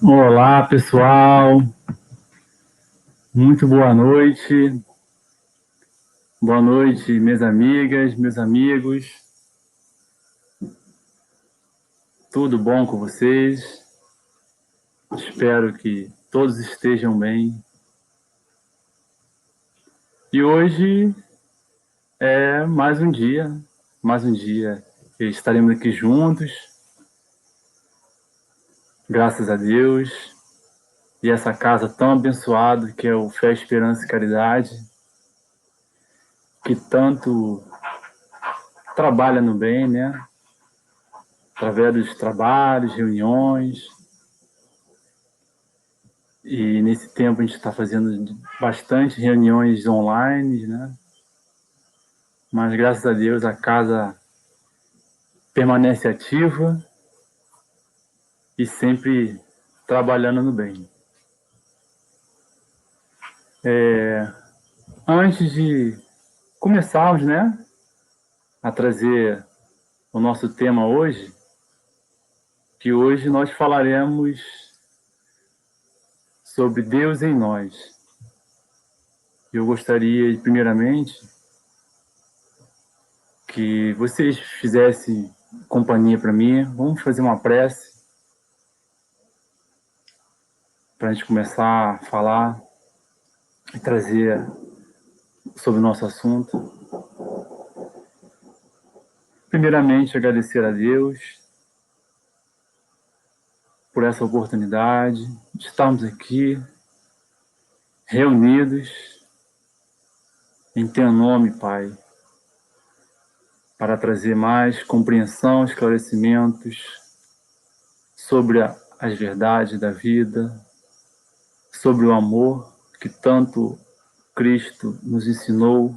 Olá, pessoal. Muito boa noite. Boa noite, minhas amigas, meus amigos. Tudo bom com vocês? Espero que todos estejam bem. E hoje é mais um dia que estaremos aqui juntos, graças a Deus. E essa casa tão abençoada que é o Fé, Esperança e Caridade, que tanto trabalha no bem, né? Através dos trabalhos, reuniões. E nesse tempo a gente está fazendo bastante reuniões online, né? Mas graças a Deus a casa permanece ativa e sempre trabalhando no bem. Antes de começarmos, né, a trazer o nosso tema hoje, que hoje nós falaremos sobre Deus em nós. Eu gostaria, primeiramente, que vocês fizessem companhia para mim. Vamos fazer uma prece para a gente começar a falar e trazer sobre o nosso assunto. Primeiramente, agradecer a Deus por essa oportunidade de estarmos aqui reunidos em Teu nome, Pai, para trazer mais compreensão, esclarecimentos sobre as verdades da vida, sobre o amor que tanto Cristo nos ensinou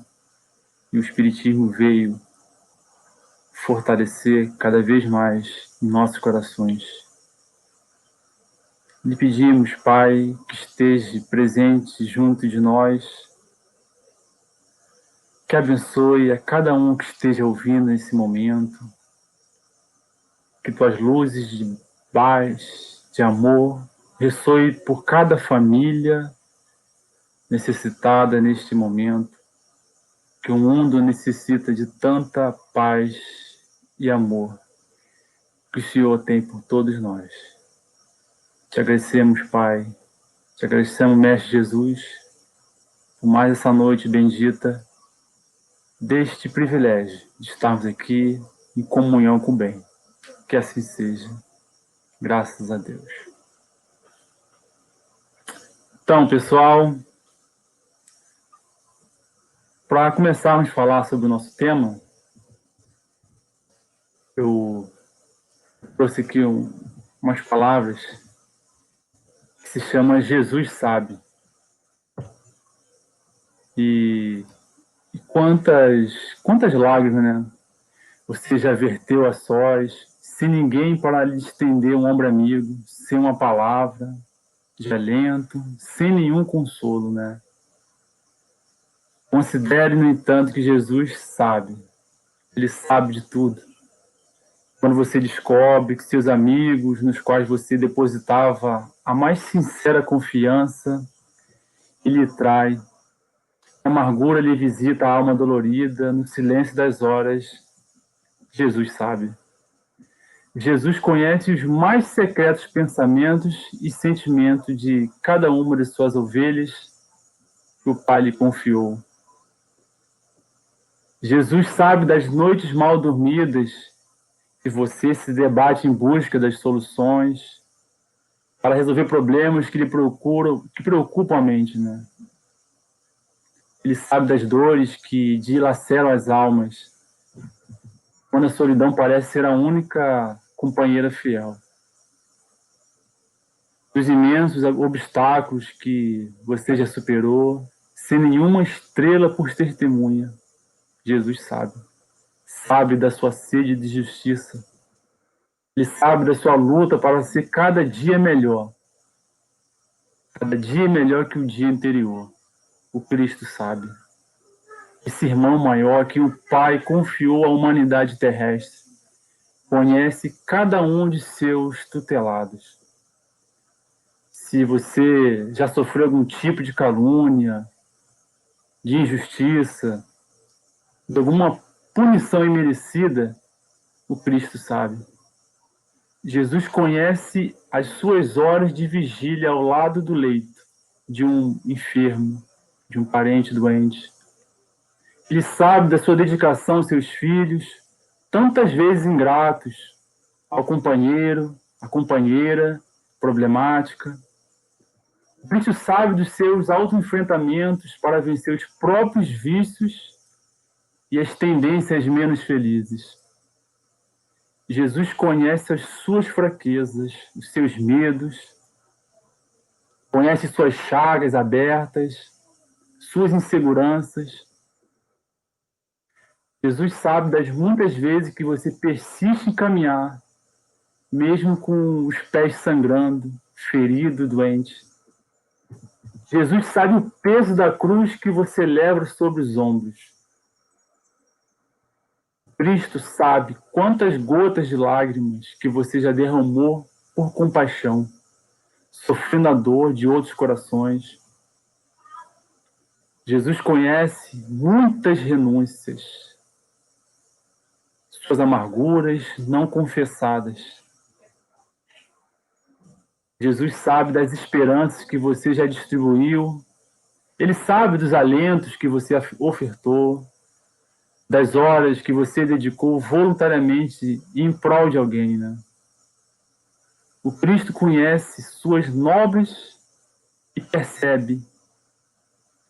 e o Espiritismo veio fortalecer cada vez mais em nossos corações. Lhe pedimos, Pai, que esteja presente junto de nós, que abençoe a cada um que esteja ouvindo nesse momento, que tuas luzes de paz, de amor, ressoem por cada família necessitada neste momento, que o mundo necessita de tanta paz e amor que o Senhor tem por todos nós. Te agradecemos, Pai, te agradecemos, Mestre Jesus, por mais essa noite bendita, deste privilégio de estarmos aqui em comunhão com o bem. Que assim seja, graças a Deus. Então, pessoal, para começarmos a falar sobre o nosso tema, eu trouxe aqui umas palavras que se chama Jesus Sabe. E quantas lágrimas, né? Você já verteu a sós, sem ninguém para lhe estender um ombro amigo, sem uma palavra de alento, sem nenhum consolo, né? Considere, no entanto, que Jesus sabe. Ele sabe de tudo. Quando você descobre que seus amigos, nos quais você depositava a mais sincera confiança, ele trai, a amargura lhe visita a alma dolorida, no silêncio das horas, Jesus sabe. Jesus conhece os mais secretos pensamentos e sentimentos de cada uma de suas ovelhas que o Pai lhe confiou. Jesus sabe das noites mal dormidas que você se debate em busca das soluções para resolver problemas que preocupam a mente, né? Ele sabe das dores que dilaceram as almas, quando a solidão parece ser a única companheira fiel. Dos imensos obstáculos que você já superou, sem nenhuma estrela por testemunha, Jesus sabe. Sabe da sua sede de justiça. Ele sabe da sua luta para ser cada dia melhor. Cada dia melhor que o dia anterior. O Cristo sabe. Esse irmão maior que o Pai confiou à humanidade terrestre. conhece cada um de seus tutelados. Se você já sofreu algum tipo de calúnia, de injustiça, de alguma punição imerecida, o Cristo sabe. Jesus conhece as suas horas de vigília ao lado do leito de um enfermo, de um parente doente. Ele sabe da sua dedicação aos seus filhos, tantas vezes ingratos, ao companheiro, à companheira problemática. O Cristo sabe dos seus autoenfrentamentos para vencer os próprios vícios e as tendências menos felizes. Jesus conhece as suas fraquezas, os seus medos, conhece suas chagas abertas, suas inseguranças. Jesus sabe das muitas vezes que você persiste em caminhar, mesmo com os pés sangrando, ferido, doente. Jesus sabe o peso da cruz que você leva sobre os ombros. Cristo sabe quantas gotas de lágrimas que você já derramou por compaixão, sofrendo a dor de outros corações. Jesus conhece muitas renúncias, suas amarguras não confessadas. Jesus sabe das esperanças que você já distribuiu. Ele sabe dos alentos que você ofertou, das horas que você dedicou voluntariamente em prol de alguém, né? O Cristo conhece suas nobres e percebe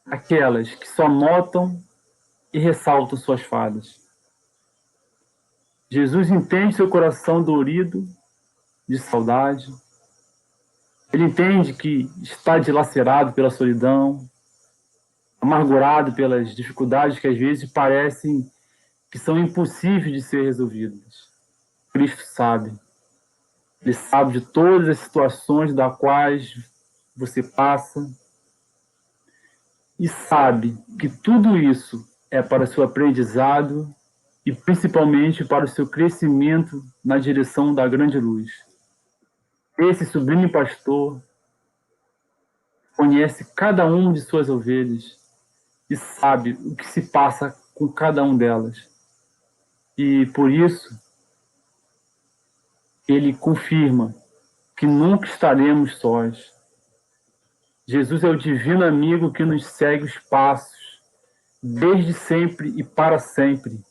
aquelas que só notam e ressaltam suas falhas. Jesus entende seu coração dorido de saudade. Ele entende que está dilacerado pela solidão, amargurado pelas dificuldades que às vezes parecem que são impossíveis de ser resolvidas. Cristo sabe. Ele sabe de todas as situações das quais você passa e sabe que tudo isso é para seu aprendizado e principalmente para o seu crescimento na direção da grande luz. Esse sublime pastor conhece cada uma de suas ovelhas e sabe o que se passa com cada uma delas. E por isso, ele confirma que nunca estaremos sós. Jesus é o divino amigo que nos segue os passos, desde sempre e para sempre.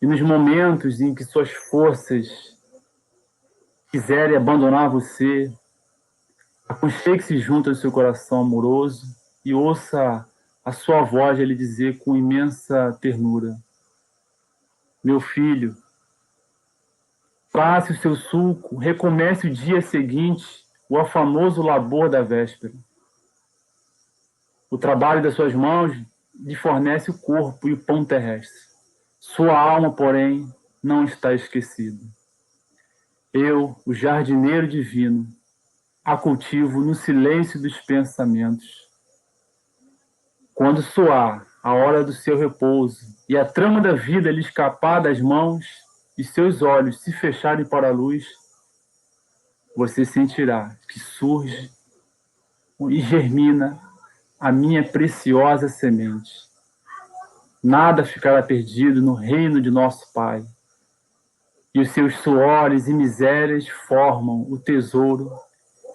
E nos momentos em que suas forças quiserem abandonar você, aconchegue-se junto ao seu coração amoroso e ouça a sua voz ele dizer com imensa ternura: meu filho, passe o seu suco, recomece o dia seguinte, o afanoso labor da véspera. O trabalho das suas mãos lhe fornece o corpo e o pão terrestre. Sua alma, porém, não está esquecida. Eu, o jardineiro divino, a cultivo no silêncio dos pensamentos. Quando soar a hora do seu repouso e a trama da vida lhe escapar das mãos e seus olhos se fecharem para a luz, você sentirá que surge e germina a minha preciosa semente. Nada ficará perdido no reino de nosso Pai. E os seus suores e misérias formam o tesouro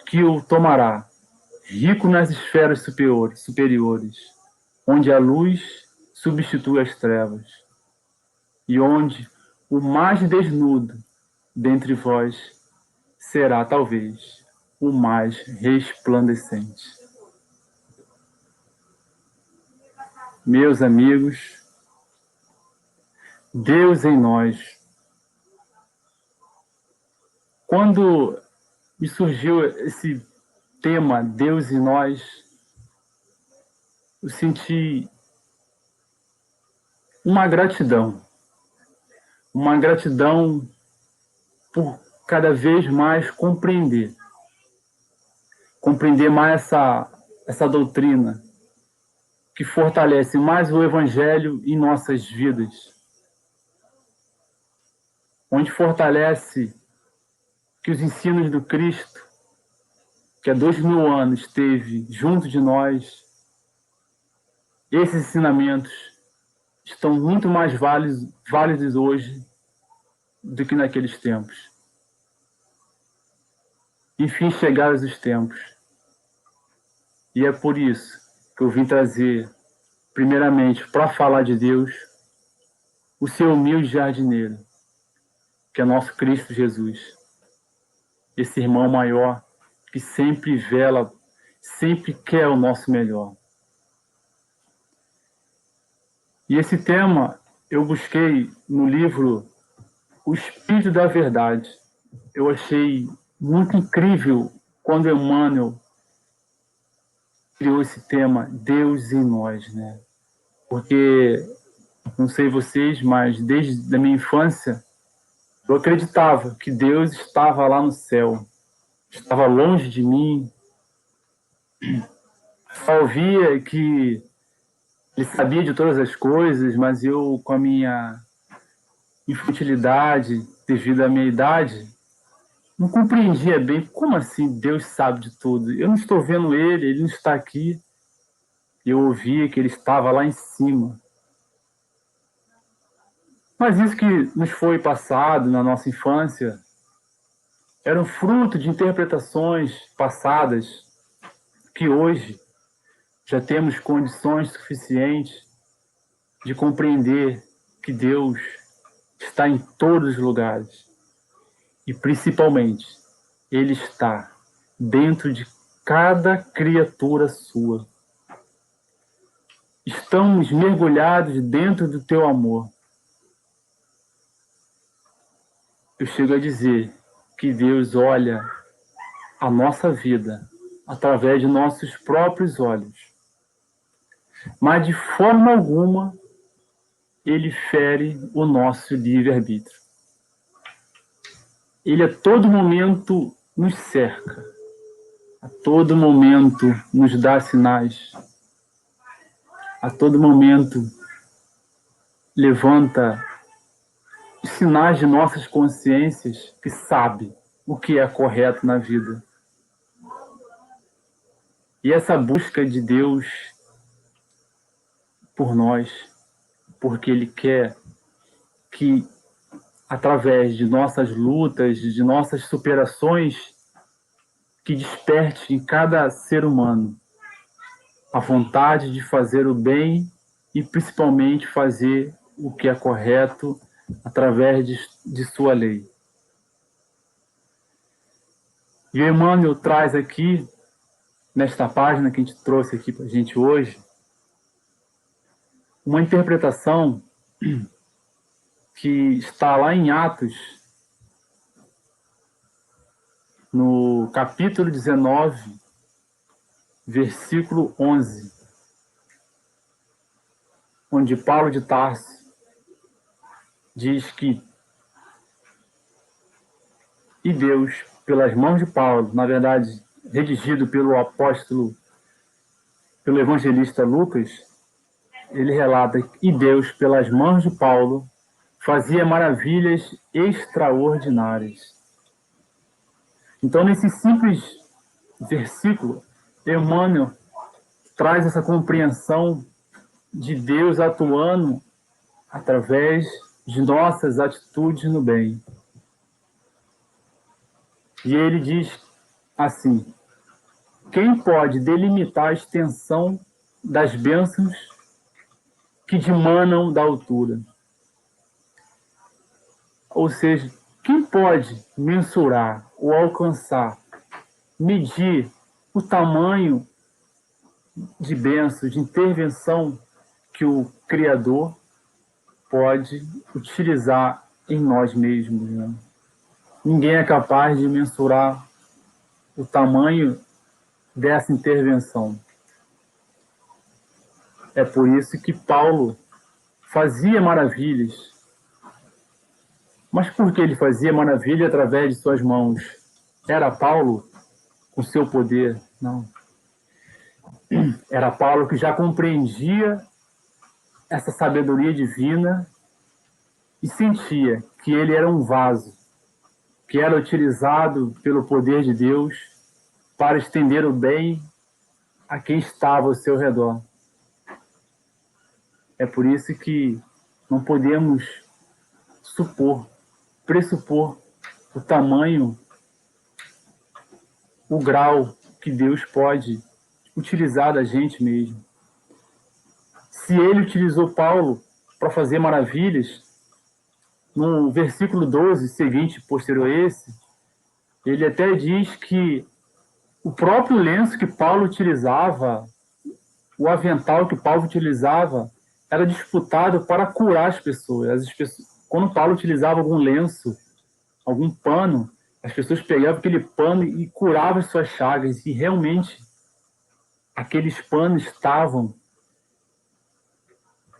que o tomará, rico nas esferas superiores, onde a luz substitui as trevas, e onde o mais desnudo dentre vós será, talvez, o mais resplandecente. Meus amigos, Deus em nós. Quando me surgiu esse tema, Deus em nós, eu senti uma gratidão por cada vez mais compreender mais essa doutrina que fortalece mais o Evangelho em nossas vidas. onde fortalece que os ensinos do Cristo, que há 2000 anos esteve junto de nós, esses ensinamentos estão muito mais válidos hoje do que naqueles tempos. Enfim, chegaram os tempos. E é por isso que eu vim trazer, primeiramente, para falar de Deus, o seu humilde jardineiro, que é nosso Cristo Jesus. Esse irmão maior que sempre vela, sempre quer o nosso melhor. E esse tema eu busquei no livro O Espírito da Verdade. Eu achei muito incrível quando Emmanuel criou esse tema, Deus em nós, né? Porque, não sei vocês, mas desde a minha infância, eu acreditava que Deus estava lá no céu, estava longe de mim. Só ouvia que ele sabia de todas as coisas, mas eu, com a minha infantilidade, devido à minha idade, não compreendia bem como assim Deus sabe de tudo. Eu não estou vendo ele não está aqui. Eu ouvia que ele estava lá em cima. Mas isso que nos foi passado na nossa infância era um fruto de interpretações passadas que hoje já temos condições suficientes de compreender que Deus está em todos os lugares e, principalmente, Ele está dentro de cada criatura sua. Estamos mergulhados dentro do teu amor. Eu chego a dizer que Deus olha a nossa vida através de nossos próprios olhos, mas de forma alguma Ele fere o nosso livre-arbítrio. Ele a todo momento nos cerca, a todo momento nos dá sinais, a todo momento levanta os sinais de nossas consciências que sabe o que é correto na vida. E essa busca de Deus por nós, porque Ele quer que, através de nossas lutas, de nossas superações, que desperte em cada ser humano a vontade de fazer o bem e, principalmente, fazer o que é correto através de sua lei. E o Emmanuel traz aqui, nesta página que a gente trouxe aqui para a gente hoje, uma interpretação que está lá em Atos, no capítulo 19, versículo 11, onde Paulo de Tarso diz que e Deus, pelas mãos de Paulo, na verdade, redigido pelo apóstolo, pelo evangelista Lucas, ele relata que Deus, pelas mãos de Paulo, fazia maravilhas extraordinárias. Então, nesse simples versículo, Emmanuel traz essa compreensão de Deus atuando através de nossas atitudes no bem. E ele diz assim: quem pode delimitar a extensão das bênçãos que dimanam da altura? Ou seja, quem pode mensurar ou alcançar, medir o tamanho de bênção, de intervenção que o Criador pode utilizar em nós mesmos, né? Ninguém é capaz de mensurar o tamanho dessa intervenção. É por isso que Paulo fazia maravilhas. Mas por que ele fazia maravilha através de suas mãos? Era Paulo com seu poder? Não. Era Paulo que já compreendia essa sabedoria divina e sentia que ele era um vaso, que era utilizado pelo poder de Deus para estender o bem a quem estava ao seu redor. É por isso que não podemos pressupor o tamanho, o grau que Deus pode utilizar da gente mesmo. Se ele utilizou Paulo para fazer maravilhas, no versículo 12 seguinte, posterior a esse, ele até diz que o próprio lenço que Paulo utilizava, o avental que Paulo utilizava, era disputado para curar as pessoas. Quando Paulo utilizava algum lenço, algum pano, as pessoas pegavam aquele pano e curavam as suas chagas. E realmente, aqueles panos estavam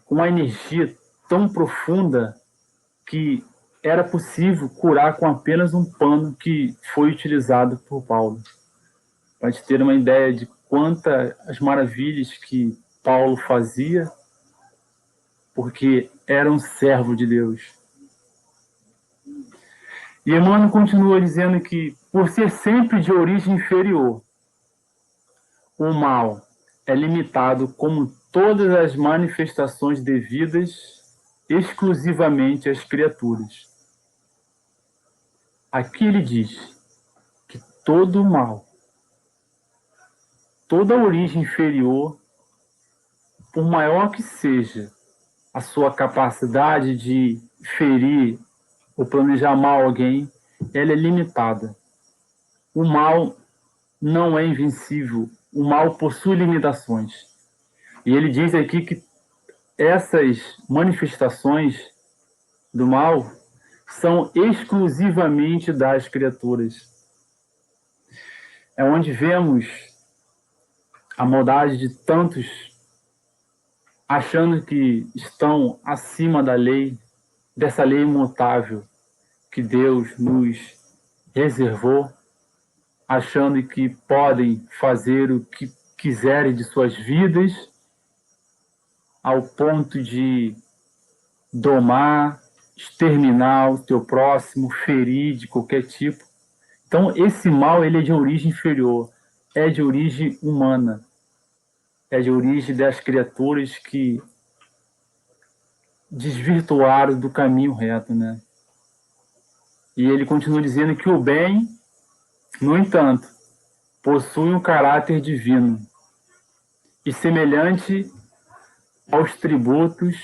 com uma energia tão profunda que era possível curar com apenas um pano que foi utilizado por Paulo. Para te ter uma ideia de quantas as maravilhas que Paulo fazia, porque era um servo de Deus. E Emmanuel continua dizendo que, por ser sempre de origem inferior, o mal é limitado como todas as manifestações devidas exclusivamente às criaturas. Aqui ele diz que todo mal, toda origem inferior, por maior que seja a sua capacidade de ferir ou planejar mal alguém, ela é limitada. O mal não é invencível, o mal possui limitações. E ele diz aqui que essas manifestações do mal são exclusivamente das criaturas. É onde vemos a maldade de tantos achando que estão acima da lei, dessa lei imutável que Deus nos reservou, achando que podem fazer o que quiserem de suas vidas, ao ponto de domar, exterminar o teu próximo, ferir de qualquer tipo. Então, esse mal ele é de origem inferior, é de origem humana, é de origem das criaturas que desvirtuaram do caminho reto, né? E ele continua dizendo que o bem, no entanto, possui um caráter divino e semelhante aos tributos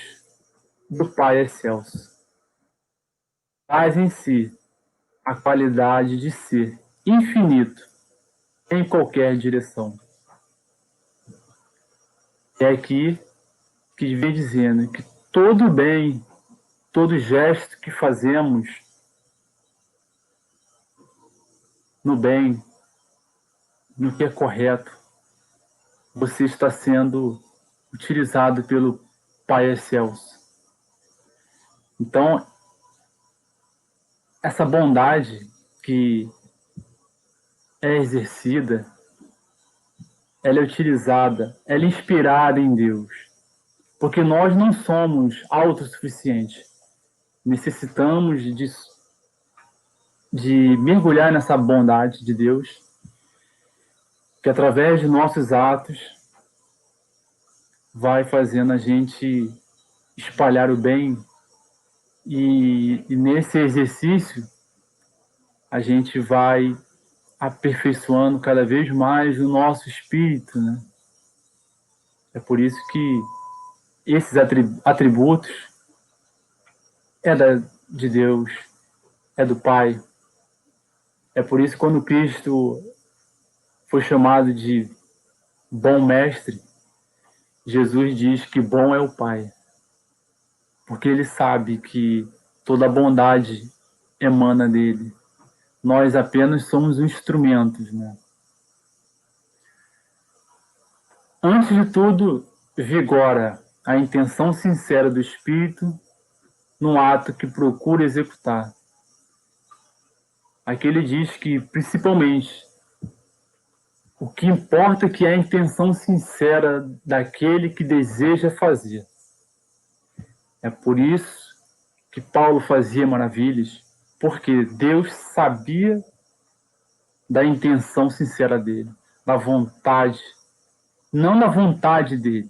do Pai excelso. Traz em si a qualidade de ser infinito em qualquer direção. É aqui que vem dizendo que todo bem, todo gesto que fazemos no bem, no que é correto, você está sendo utilizado pelo Pai excelso. Então, essa bondade que é exercida, ela é utilizada, ela é inspirada em Deus. Porque nós não somos autossuficientes. Necessitamos de mergulhar nessa bondade de Deus, que através de nossos atos vai fazendo a gente espalhar o bem e nesse exercício a gente vai aperfeiçoando cada vez mais o nosso espírito, né? É por isso que esses atributos de Deus, é do Pai. É por isso que quando Cristo foi chamado de bom mestre, Jesus diz que bom é o Pai, porque ele sabe que toda a bondade emana dele. Nós apenas somos instrumentos, né? Antes de tudo, vigora a intenção sincera do Espírito no ato que procura executar. Aqui ele diz que, principalmente, o que importa é que é a intenção sincera daquele que deseja fazer. É por isso que Paulo fazia maravilhas, porque Deus sabia da intenção sincera dele, da vontade, não da vontade dele,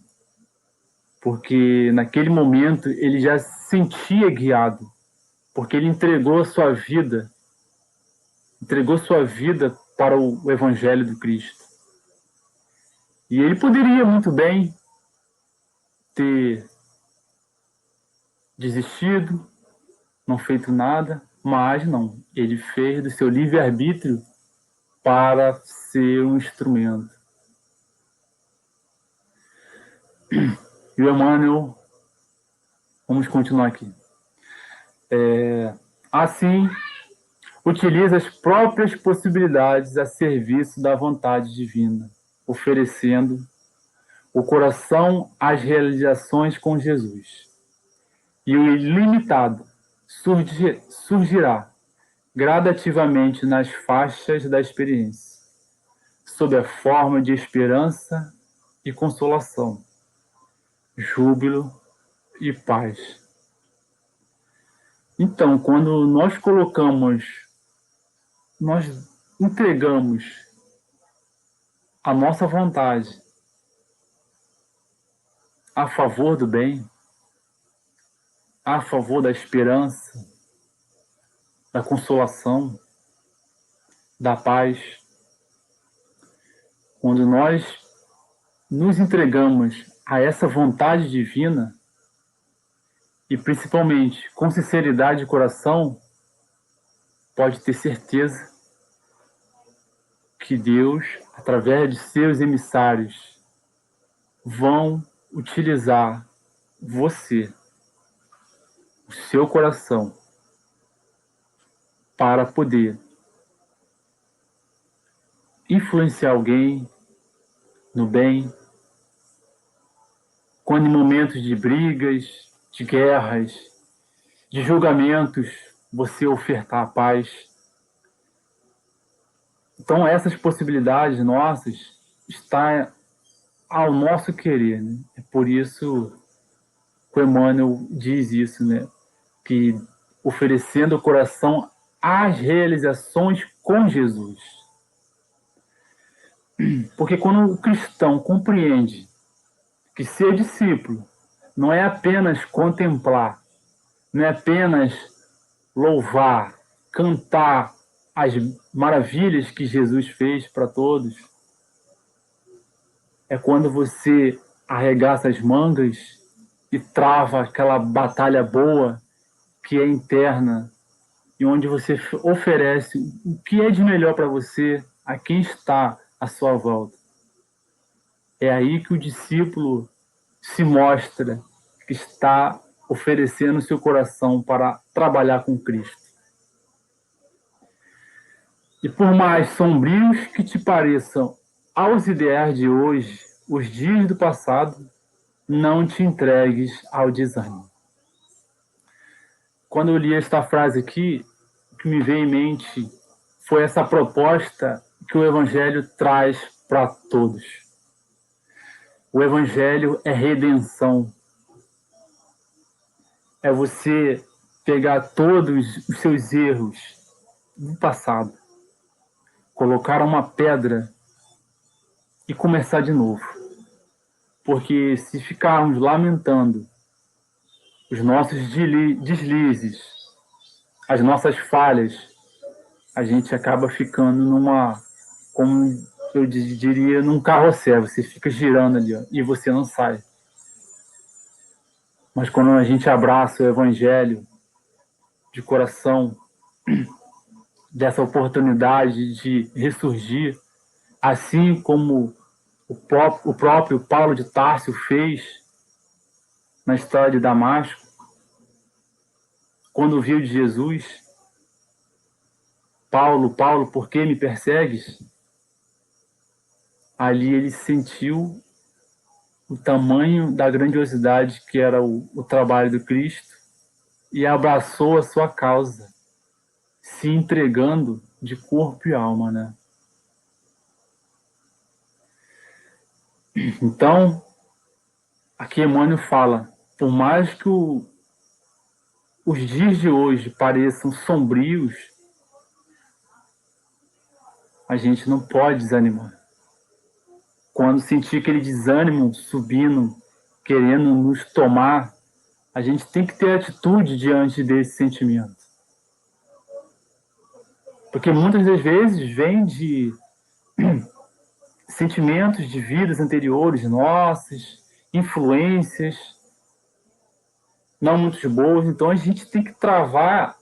porque naquele momento ele já se sentia guiado, porque ele entregou sua vida para o Evangelho do Cristo. E ele poderia muito bem ter desistido, não feito nada, mas não. Ele fez do seu livre-arbítrio para ser um instrumento. E o Emmanuel, vamos continuar aqui. Assim, utiliza as próprias possibilidades a serviço da vontade divina, oferecendo o coração às realizações com Jesus. E o ilimitado surgirá gradativamente nas faixas da experiência, sob a forma de esperança e consolação, júbilo e paz. Então, quando nós entregamos a nossa vontade a favor do bem, a favor da esperança, da consolação, da paz, quando nós nos entregamos a essa vontade divina, e principalmente com sinceridade de coração, pode ter certeza que Deus, através de seus emissários, vão utilizar você, o seu coração, para poder influenciar alguém no bem, quando em momentos de brigas, de guerras, de julgamentos, você ofertar a paz. Então, essas possibilidades nossas estão ao nosso querer, né? É por isso que o Emmanuel diz isso, né? Que oferecendo o coração às realizações com Jesus. Porque quando o cristão compreende que ser discípulo não é apenas contemplar, não é apenas louvar, cantar as maravilhas que Jesus fez para todos, é quando você arregaça as mangas e trava aquela batalha boa que é interna e onde você oferece o que é de melhor para você a quem está à sua volta. É aí que o discípulo se mostra que está oferecendo seu coração para trabalhar com Cristo. E por mais sombrios que te pareçam aos ideais de hoje, os dias do passado, não te entregues ao desânimo. Quando eu li esta frase aqui, o que me veio em mente foi essa proposta que o Evangelho traz para todos. O Evangelho é redenção. É você pegar todos os seus erros do passado, colocar uma pedra e começar de novo. Porque se ficarmos lamentando os nossos deslizes, as nossas falhas, a gente acaba ficando como eu diria, num carrossel. Você fica girando ali, ó, e você não sai. Mas quando a gente abraça o Evangelho de coração, dessa oportunidade de ressurgir, assim como o próprio Paulo de Tarso fez na história de Damasco, quando viu de Jesus: Paulo, Paulo, por que me persegues? Ali ele sentiu o tamanho da grandiosidade que era o trabalho do Cristo e abraçou a sua causa, se entregando de corpo e alma, né? Então, aqui Emmanuel fala, por mais que os dias de hoje pareçam sombrios, a gente não pode desanimar. Quando sentir aquele desânimo subindo, querendo nos tomar, a gente tem que ter atitude diante desse sentimento. Porque muitas das vezes vem de sentimentos de vidas anteriores nossas, influências não muito boas, então a gente tem que travar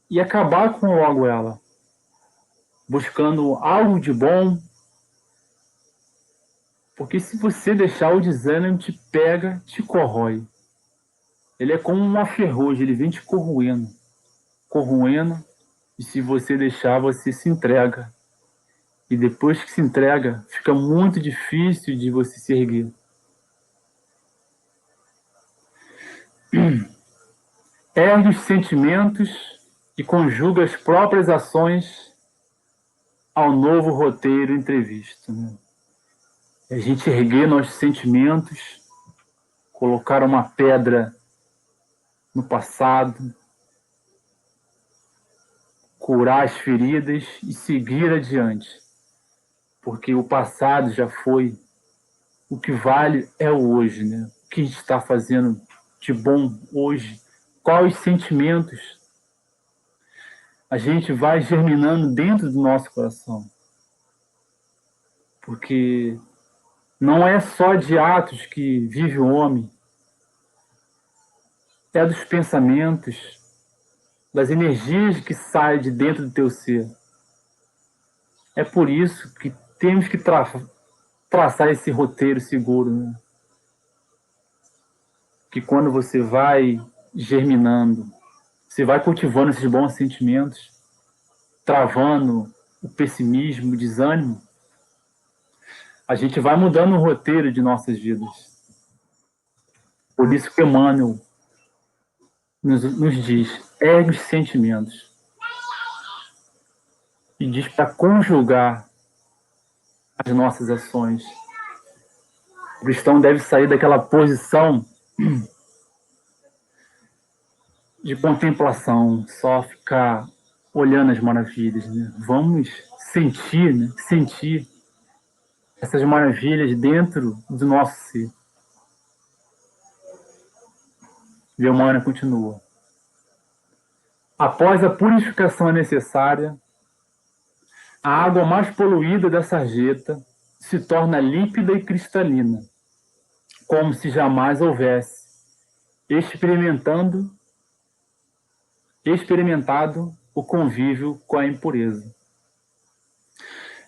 e acabar com logo ela, buscando algo de bom, porque se você deixar, o desânimo te pega, te corrói. Ele é como uma ferrugem, ele vem te corroendo, corroendo, e se você deixar, você se entrega. E depois que se entrega, fica muito difícil de você se erguer. Ergue os sentimentos e conjuga as próprias ações ao novo roteiro entrevisto. Né? A gente erguer nossos sentimentos, colocar uma pedra no passado, curar as feridas e seguir adiante. Porque o passado já foi, o que vale é o hoje, né? O que a gente está fazendo de bom hoje, quais sentimentos a gente vai germinando dentro do nosso coração. Porque não é só de atos que vive o homem, é dos pensamentos, das energias que saem de dentro do teu ser. É por isso que temos que traçar esse roteiro seguro, né? Que quando você vai germinando, você vai cultivando esses bons sentimentos, travando o pessimismo, o desânimo, a gente vai mudando o roteiro de nossas vidas. Por isso que Emmanuel nos diz, ergue os sentimentos. E diz para conjugar as nossas ações. O cristão deve sair daquela posição de contemplação, só ficar olhando as maravilhas. Né? Vamos sentir, né? Sentir essas maravilhas dentro do nosso ser. E Emmanuel continua. Após a purificação necessária, a água mais poluída da sarjeta se torna límpida e cristalina, como se jamais houvesse experimentado o convívio com a impureza.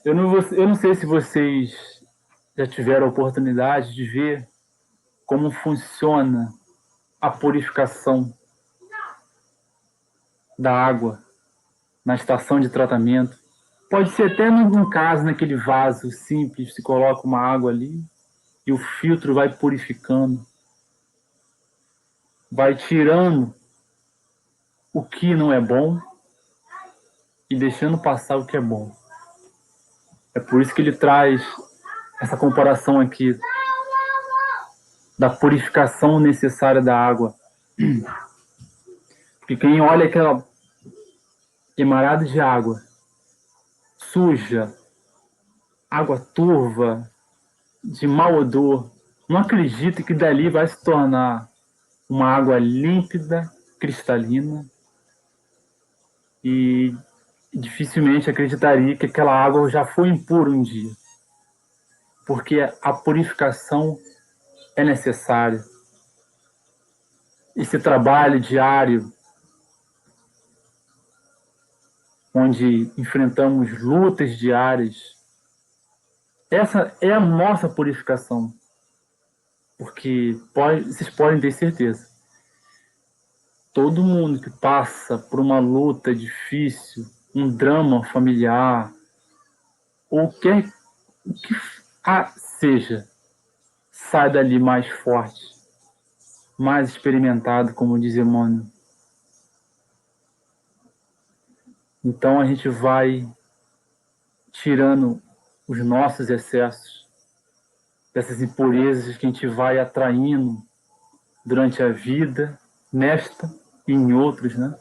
Eu não sei se vocês já tiveram a oportunidade de ver como funciona a purificação da água na estação de tratamento. Pode ser até num caso, naquele vaso simples, se coloca uma água ali e o filtro vai purificando, vai tirando o que não é bom e deixando passar o que é bom. É por isso que ele traz essa comparação aqui da purificação necessária da água. Porque quem olha aquela emarada de água suja, água turva, de mau odor, não acredita que dali vai se tornar uma água límpida, cristalina, e dificilmente acreditaria que aquela água já foi impura um dia. Porque a purificação é necessária. Esse trabalho diário, onde enfrentamos lutas diárias, essa é a nossa purificação. Porque vocês podem ter certeza, todo mundo que passa por uma luta difícil, um drama familiar, ou quer o que seja, sai dali mais forte, mais experimentado, como diz Emmanuel. Então a gente vai tirando os nossos excessos, dessas impurezas que a gente vai atraindo durante a vida, nesta e em outros, né?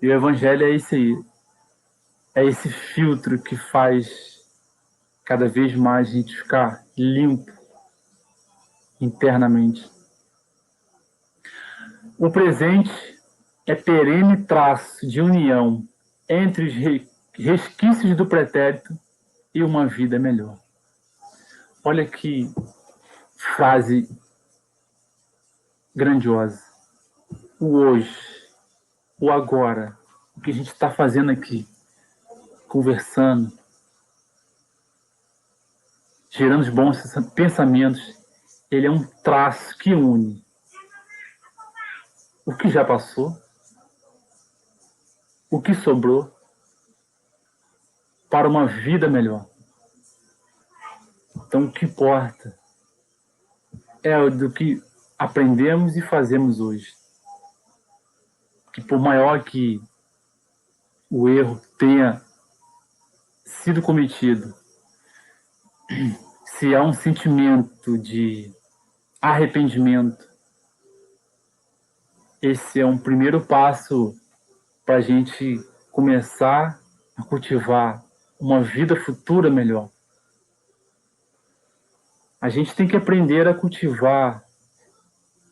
E o Evangelho é esse aí. É esse filtro que faz cada vez mais a gente ficar limpo internamente. O presente é perene traço de união entre os resquícios do pretérito e uma vida melhor. Olha que frase grandiosa. O hoje, o agora, o que a gente está fazendo aqui, conversando, gerando os bons pensamentos, ele é um traço que une o que já passou, o que sobrou, para uma vida melhor. Então, o que importa é do que aprendemos e fazemos hoje. Que por maior que o erro tenha sido cometido, se há um sentimento de arrependimento, esse é um primeiro passo para a gente começar a cultivar uma vida futura melhor. A gente tem que aprender a cultivar,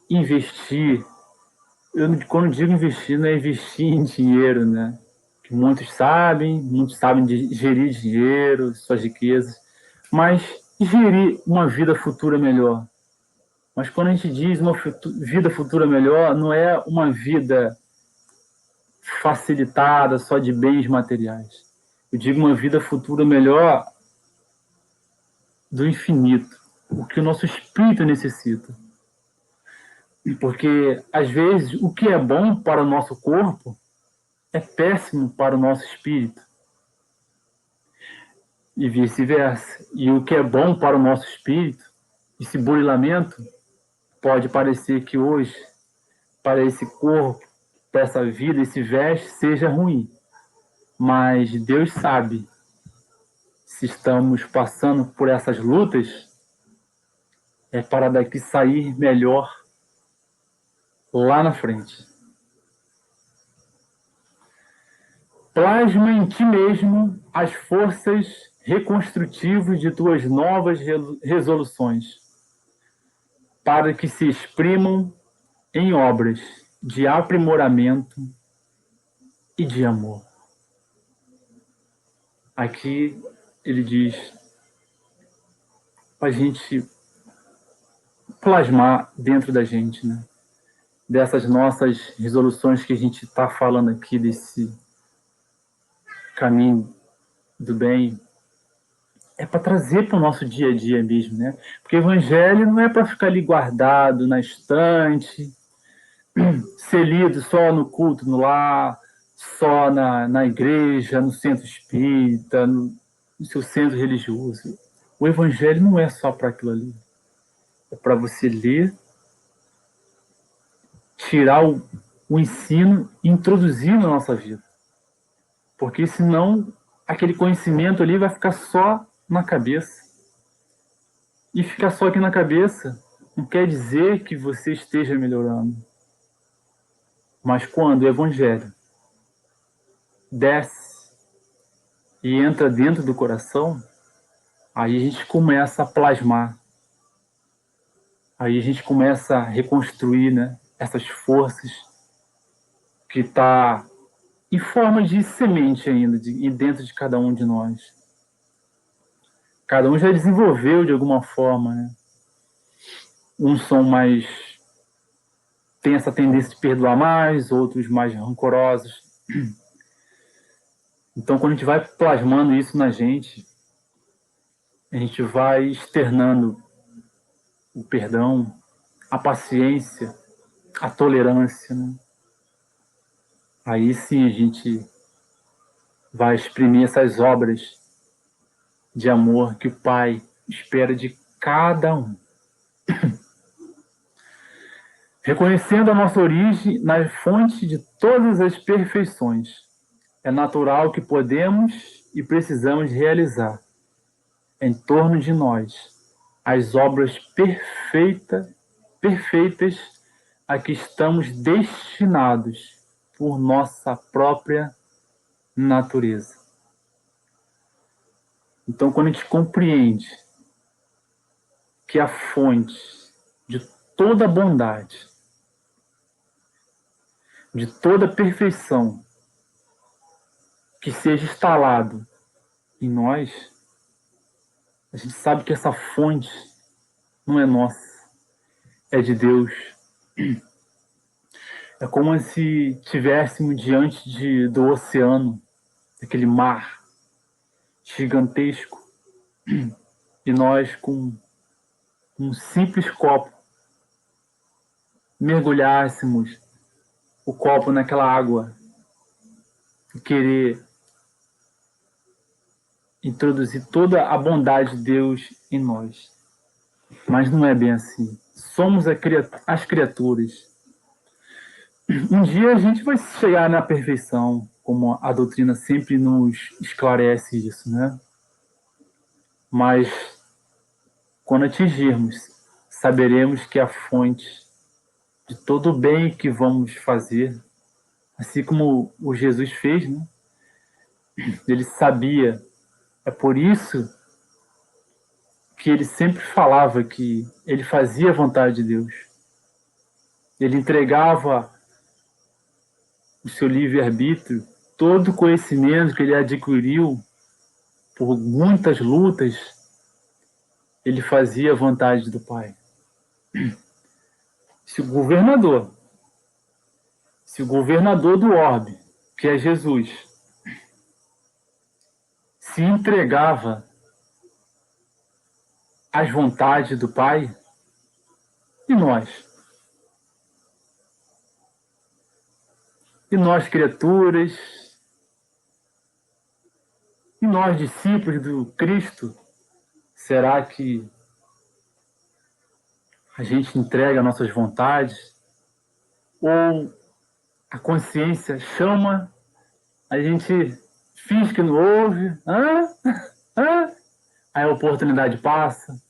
investir. Quando digo investir, não é investir em dinheiro, né? Que muitos sabem de gerir dinheiro, suas riquezas, mas gerir uma vida futura melhor. Mas quando a gente diz uma vida futura melhor, não é uma vida facilitada só de bens materiais. Eu digo uma vida futura melhor do infinito, o que o nosso espírito necessita. Porque, às vezes, o que é bom para o nosso corpo é péssimo para o nosso espírito. E vice-versa. E o que é bom para o nosso espírito, esse burilamento, pode parecer que hoje, para esse corpo, para essa vida, esse veste, seja ruim. Mas Deus sabe se estamos passando por essas lutas, é para daqui sair melhor lá na frente. Plasma em ti mesmo as forças reconstrutivas de tuas novas resoluções, para que se exprimam em obras de aprimoramento e de amor. Aqui ele diz para a gente plasmar dentro da gente, né? Dessas nossas resoluções que a gente está falando aqui, desse caminho do bem, é para trazer para o nosso dia a dia mesmo, né? Porque o evangelho não é para ficar ali guardado na estante, ser lido só no culto, no lar, só na igreja, no centro espírita, no seu centro religioso. O evangelho não é só para aquilo ali. É para você ler, tirar o ensino e introduzir na nossa vida. Porque senão aquele conhecimento ali vai ficar só na cabeça. E ficar só aqui na cabeça não quer dizer que você esteja melhorando. Mas quando o evangelho desce e entra dentro do coração, aí a gente começa a plasmar. Aí a gente começa a reconstruir, né, essas forças que está em forma de semente ainda, dentro de cada um de nós. Cada um já desenvolveu de alguma forma, né? Uns são mais... tem essa tendência de perdoar mais, outros mais rancorosos. Então, quando a gente vai plasmando isso na gente, a gente vai externando o perdão, a paciência, a tolerância, né? Aí sim a gente vai exprimir essas obras de amor que o Pai espera de cada um. Reconhecendo a nossa origem na fonte de todas as perfeições, é natural que podemos e precisamos realizar em torno de nós as obras perfeitas a que estamos destinados por nossa própria natureza. Então, quando a gente compreende que a fonte de toda bondade, de toda perfeição que seja instalado em nós, a gente sabe que essa fonte não é nossa, é de Deus. É como se estivéssemos diante do oceano, daquele mar gigantesco, e nós, com um simples copo, mergulhássemos o copo naquela água e querer introduzir toda a bondade de Deus em nós. Mas não é bem assim. Somos as criaturas. Um dia a gente vai chegar na perfeição, como a doutrina sempre nos esclarece isso, né? Mas quando atingirmos, saberemos que a fonte de todo o bem que vamos fazer, assim como o Jesus fez, né? Ele sabia. É por isso que ele sempre falava que ele fazia a vontade de Deus. Ele entregava o seu livre-arbítrio, todo o conhecimento que ele adquiriu por muitas lutas, ele fazia a vontade do Pai. Se o governador do orbe, que é Jesus, se entregava às vontades do Pai, e nós? E nós, criaturas, e nós, discípulos do Cristo, será que a gente entrega nossas vontades? Ou a consciência chama, a gente finge que não ouve, aí a oportunidade passa?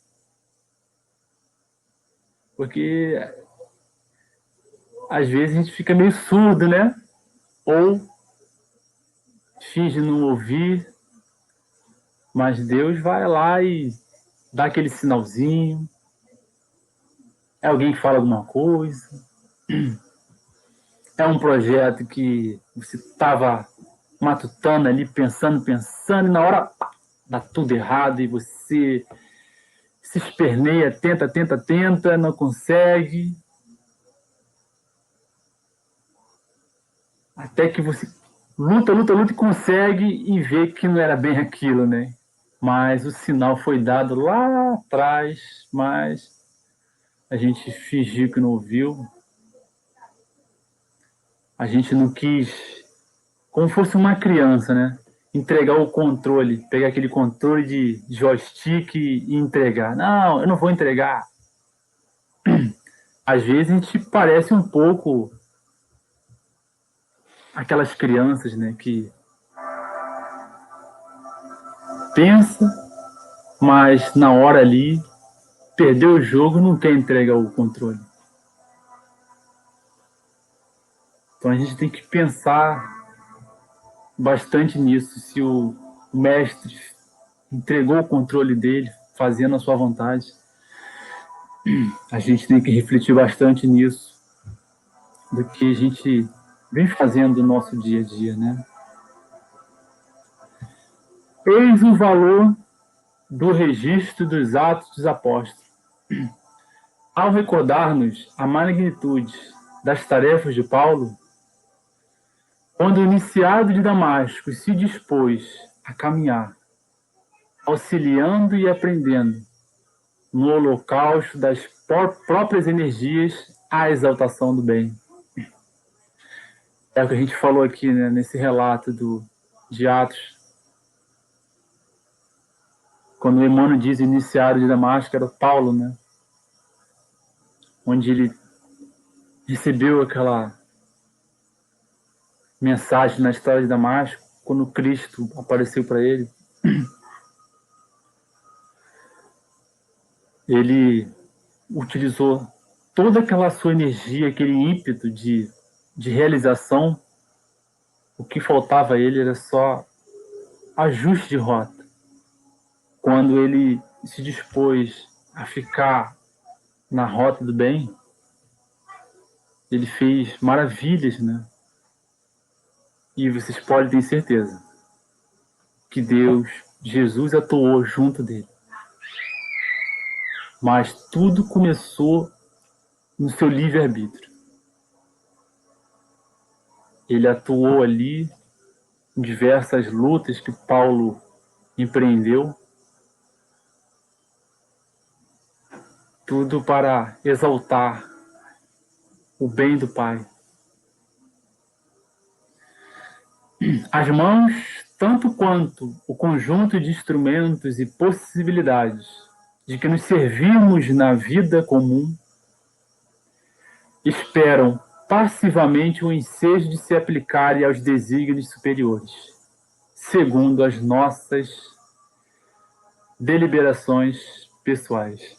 Porque às vezes a gente fica meio surdo, né? Ou finge não ouvir, mas Deus vai lá e dá aquele sinalzinho. É alguém que fala alguma coisa. É um projeto que você estava matutando ali, pensando, e na hora pá, dá tudo errado e você se esperneia, tenta, não consegue. Até que você luta e consegue e vê que não era bem aquilo, né? Mas o sinal foi dado lá atrás, mas a gente fingiu que não ouviu. A gente não quis, como fosse uma criança, né? Entregar o controle, pegar aquele controle de joystick e entregar. Não, eu não vou entregar. Às vezes a gente parece um pouco aquelas crianças, né? Que pensa, mas na hora ali, perdeu o jogo, não quer entregar o controle. Então a gente tem que pensar bastante nisso. Se o mestre entregou o controle dele, fazendo a sua vontade, a gente tem que refletir bastante nisso, do que a gente vem fazendo no nosso dia a dia, né? Eis o valor do registro dos Atos dos Apóstolos. Ao recordar-nos a magnitude das tarefas de Paulo, quando o iniciado de Damasco se dispôs a caminhar, auxiliando e aprendendo no holocausto das próprias energias à exaltação do bem. É o que a gente falou aqui, né, nesse relato de Atos, quando o Emmanuel diz iniciado de Damasco, era Paulo, né? Onde ele recebeu aquela mensagem na história de Damasco, quando Cristo apareceu para ele. Ele utilizou toda aquela sua energia, aquele ímpeto de realização, o que faltava a ele era só ajuste de rota. Quando ele se dispôs a ficar na rota do bem, ele fez maravilhas, né? E vocês podem ter certeza que Deus, Jesus atuou junto dele. Mas tudo começou no seu livre-arbítrio. Ele atuou ali em diversas lutas que Paulo empreendeu, tudo para exaltar o bem do Pai. As mãos, tanto quanto o conjunto de instrumentos e possibilidades de que nos servimos na vida comum, esperam passivamente o ensejo de se aplicarem aos desígnios superiores, segundo as nossas deliberações pessoais.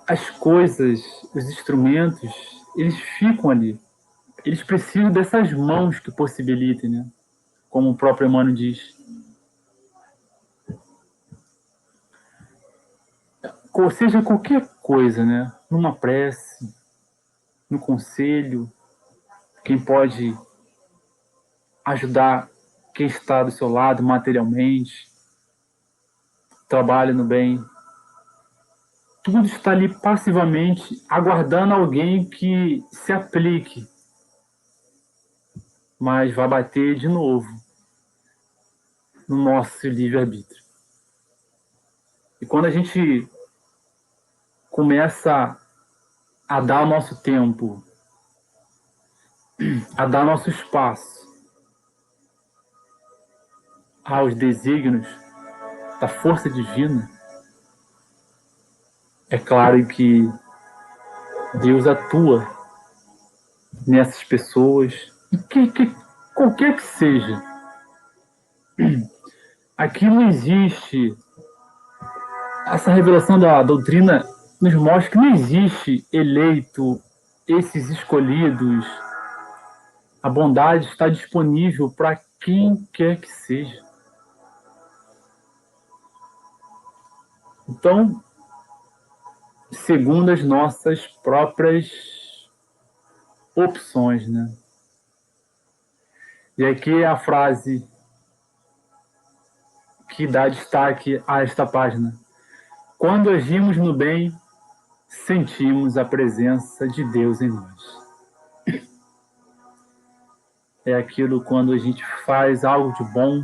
As coisas, os instrumentos, eles ficam ali. Eles precisam dessas mãos que possibilitem, né? Como o próprio Emmanuel diz. Ou seja, qualquer coisa, né? Numa prece, no conselho, quem pode ajudar quem está do seu lado materialmente, trabalha no bem. Tudo está ali passivamente aguardando alguém que se aplique, mas vai bater de novo no nosso livre-arbítrio. E quando a gente começa a dar o nosso tempo, a dar nosso espaço aos desígnios da força divina, é claro que Deus atua nessas pessoas, qualquer que seja. Aqui não existe, essa revelação da doutrina nos mostra que não existe eleito, esses escolhidos. A bondade está disponível para quem quer que seja. Então, segundo as nossas próprias opções, né? E aqui é a frase que dá destaque a esta página. Quando agimos no bem, sentimos a presença de Deus em nós. É aquilo quando a gente faz algo de bom,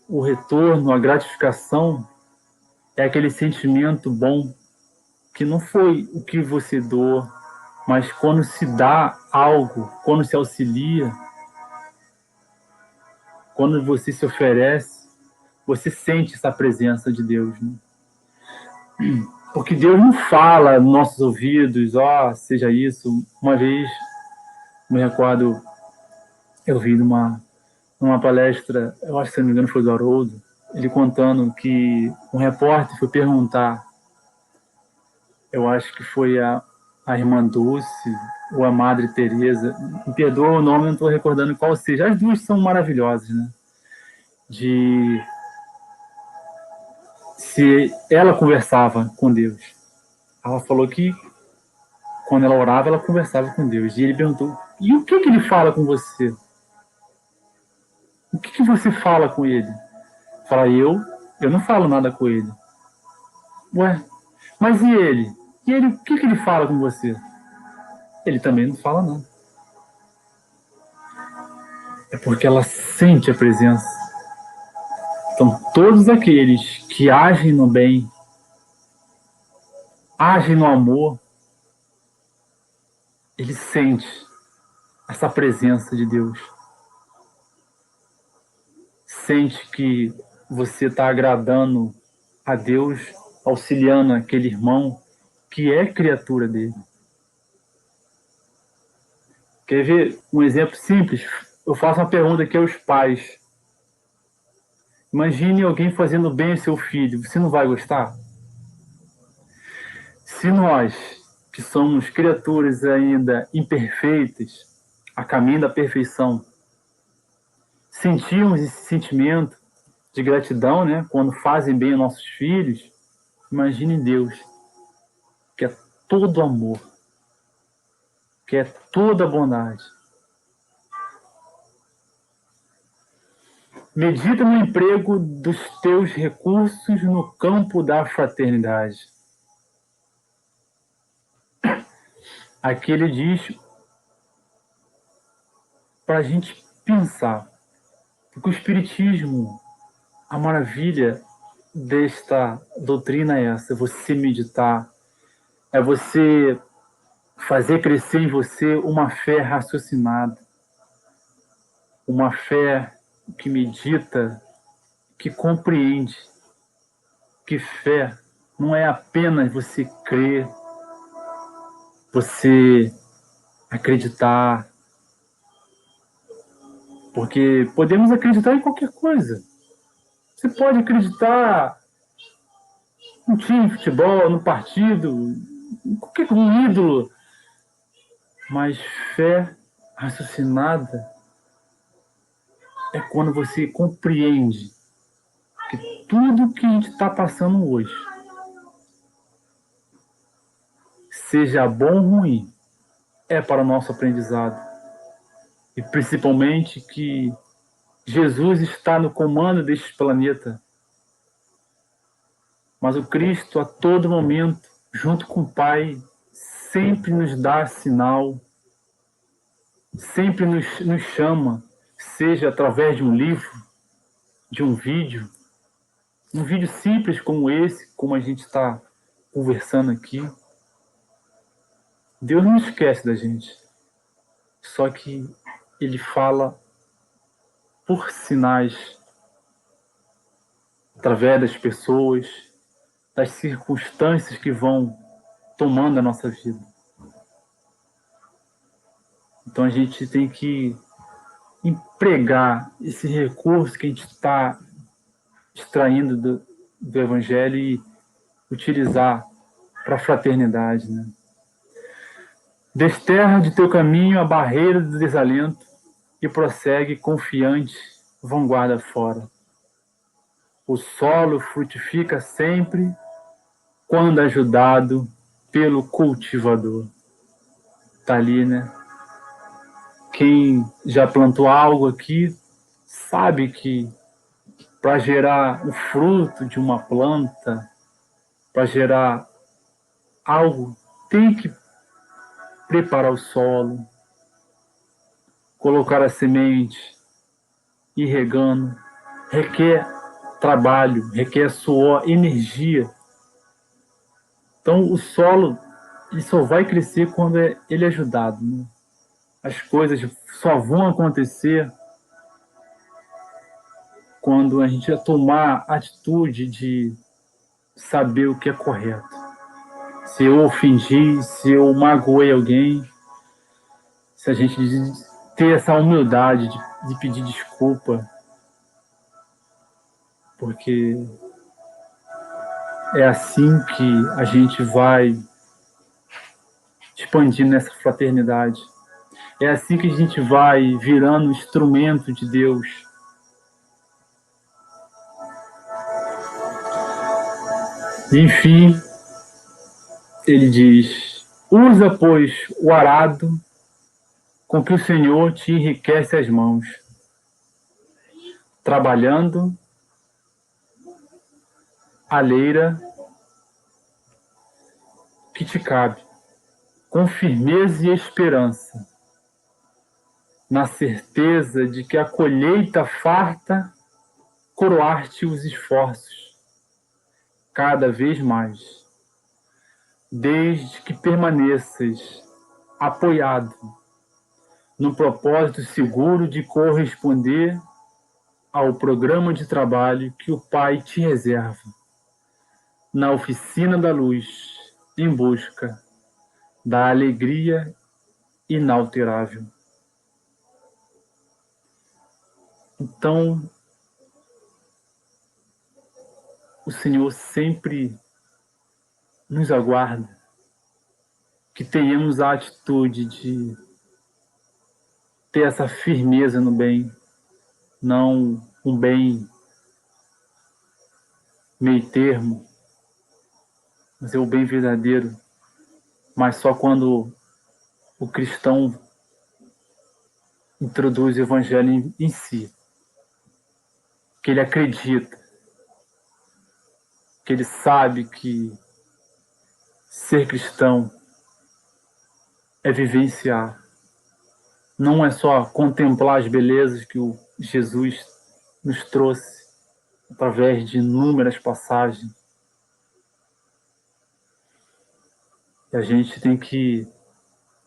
o retorno, a gratificação, é aquele sentimento bom que não foi o que você doou, mas quando se dá algo, quando se auxilia, quando você se oferece, você sente essa presença de Deus, né? Porque Deus não fala nos nossos ouvidos, seja isso. Uma vez, me recordo, eu vi numa palestra, eu acho que se não me engano foi do Haroldo, ele contando que um repórter foi perguntar, eu acho que foi a irmã Dulce ou a Madre Teresa, me perdoa o nome, não estou recordando qual seja, as duas são maravilhosas, né? De se ela conversava com Deus. Ela falou que quando ela orava, ela conversava com Deus. E ele perguntou, e o que ele fala com você? O que você fala com ele? Fala, eu não falo nada com ele. Ué, mas e ele? E ele, o que ele fala com você? Ele também não fala nada. É porque ela sente a presença. Então, todos aqueles que agem no bem, agem no amor, ele sente essa presença de Deus. Sente que você está agradando a Deus, auxiliando aquele irmão que é criatura dele. Quer ver um exemplo simples? Eu faço uma pergunta aqui aos pais. Imagine alguém fazendo bem ao seu filho, você não vai gostar? Se nós, que somos criaturas ainda imperfeitas, a caminho da perfeição, sentimos esse sentimento de gratidão, né, quando fazem bem aos nossos filhos, imagine Deus, que é todo amor, que é toda bondade. Medita no emprego dos teus recursos no campo da fraternidade. Aqui ele diz para a gente pensar, porque o Espiritismo, a maravilha desta doutrina é essa, é você meditar, é você fazer crescer em você uma fé raciocinada, uma fé que medita, que compreende, que fé não é apenas você crer, você acreditar, porque podemos acreditar em qualquer coisa. Você pode acreditar num time de futebol, no partido, em qualquer um ídolo, mas fé raciocinada é quando você compreende que tudo que a gente está passando hoje, seja bom ou ruim, é para o nosso aprendizado. E principalmente que Jesus está no comando deste planeta. Mas o Cristo, a todo momento, junto com o Pai, sempre nos dá sinal, sempre nos chama, seja através de um livro, de um vídeo simples como esse, como a gente está conversando aqui. Deus não esquece da gente, só que Ele fala por sinais, através das pessoas, das circunstâncias que vão tomando a nossa vida. Então a gente tem que empregar esse recurso que a gente está extraindo do Evangelho e utilizar para a fraternidade, né? Desterra de teu caminho a barreira do desalento e prossegue confiante, vanguarda fora. O solo frutifica sempre quando ajudado pelo cultivador. Tá ali, né? Quem já plantou algo aqui sabe que para gerar o fruto de uma planta, para gerar algo, tem que preparar o solo, colocar a semente, ir regando. Requer trabalho, requer suor, energia. Então o solo ele só vai crescer quando ele é ajudado, né? As coisas só vão acontecer quando a gente tomar a atitude de saber o que é correto. Se eu ofendi, se eu magoei alguém, se a gente ter essa humildade de pedir desculpa, porque é assim que a gente vai expandindo essa fraternidade. É assim que a gente vai virando instrumento de Deus. Enfim, ele diz: usa, pois, o arado com que o Senhor te enriquece as mãos, trabalhando a leira que te cabe, com firmeza e esperança, na certeza de que a colheita farta coroar-te os esforços, cada vez mais, desde que permaneças apoiado no propósito seguro de corresponder ao programa de trabalho que o Pai te reserva na oficina da luz, em busca da alegria inalterável. Então, o Senhor sempre nos aguarda, que tenhamos a atitude de ter essa firmeza no bem, não um bem meio termo, mas é o bem verdadeiro, mas só quando o cristão introduz o evangelho em si, que ele acredita, que ele sabe que ser cristão é vivenciar, não é só contemplar as belezas que o Jesus nos trouxe através de inúmeras passagens. E a gente tem que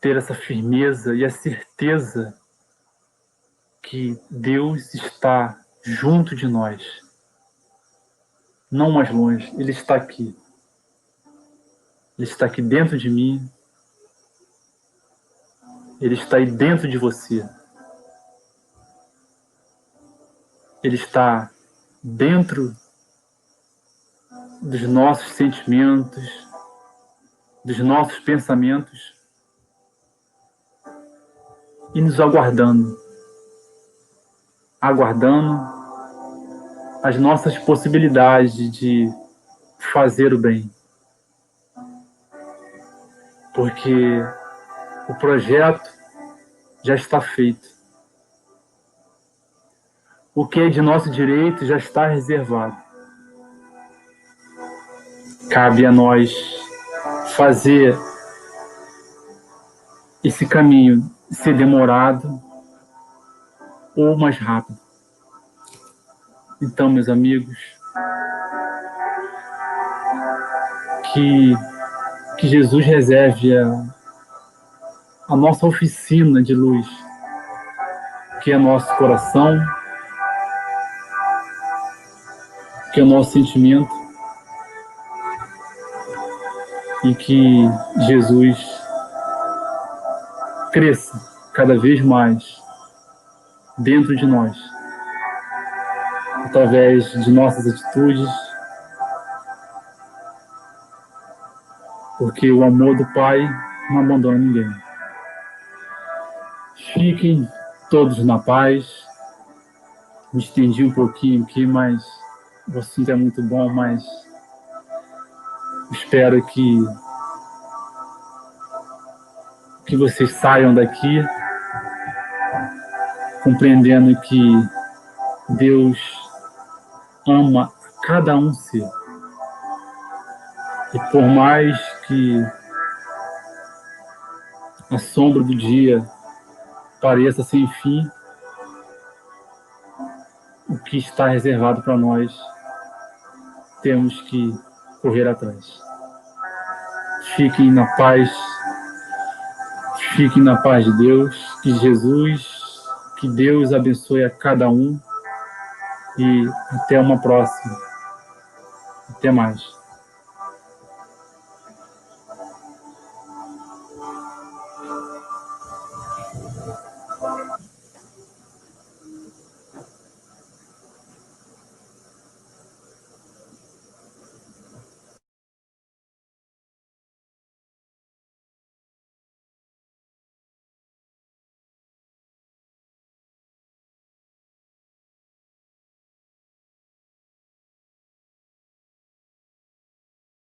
ter essa firmeza e a certeza que Deus está junto de nós, não mais longe, Ele está aqui. Ele está aqui dentro de mim, Ele está aí dentro de você. Ele está dentro dos nossos sentimentos, dos nossos pensamentos e nos aguardando as nossas possibilidades de fazer o bem. Porque o projeto já está feito. O que é de nosso direito já está reservado. Cabe a nós fazer esse caminho ser demorado ou mais rápido. Então, meus amigos, que Jesus reserve a nossa oficina de luz, que é nosso coração, que é o nosso sentimento, e que Jesus cresça cada vez mais dentro de nós, através de nossas atitudes, porque o amor do Pai não abandona ninguém. Fiquem todos na paz. Me estendi um pouquinho aqui, mas o assunto é muito bom, mas espero que vocês saiam daqui compreendendo que Deus ama cada um ser. E por mais que a sombra do dia pareça sem fim, o que está reservado para nós, temos que correr atrás. Fiquem na paz de Deus, que Deus abençoe a cada um e até uma próxima. Até mais.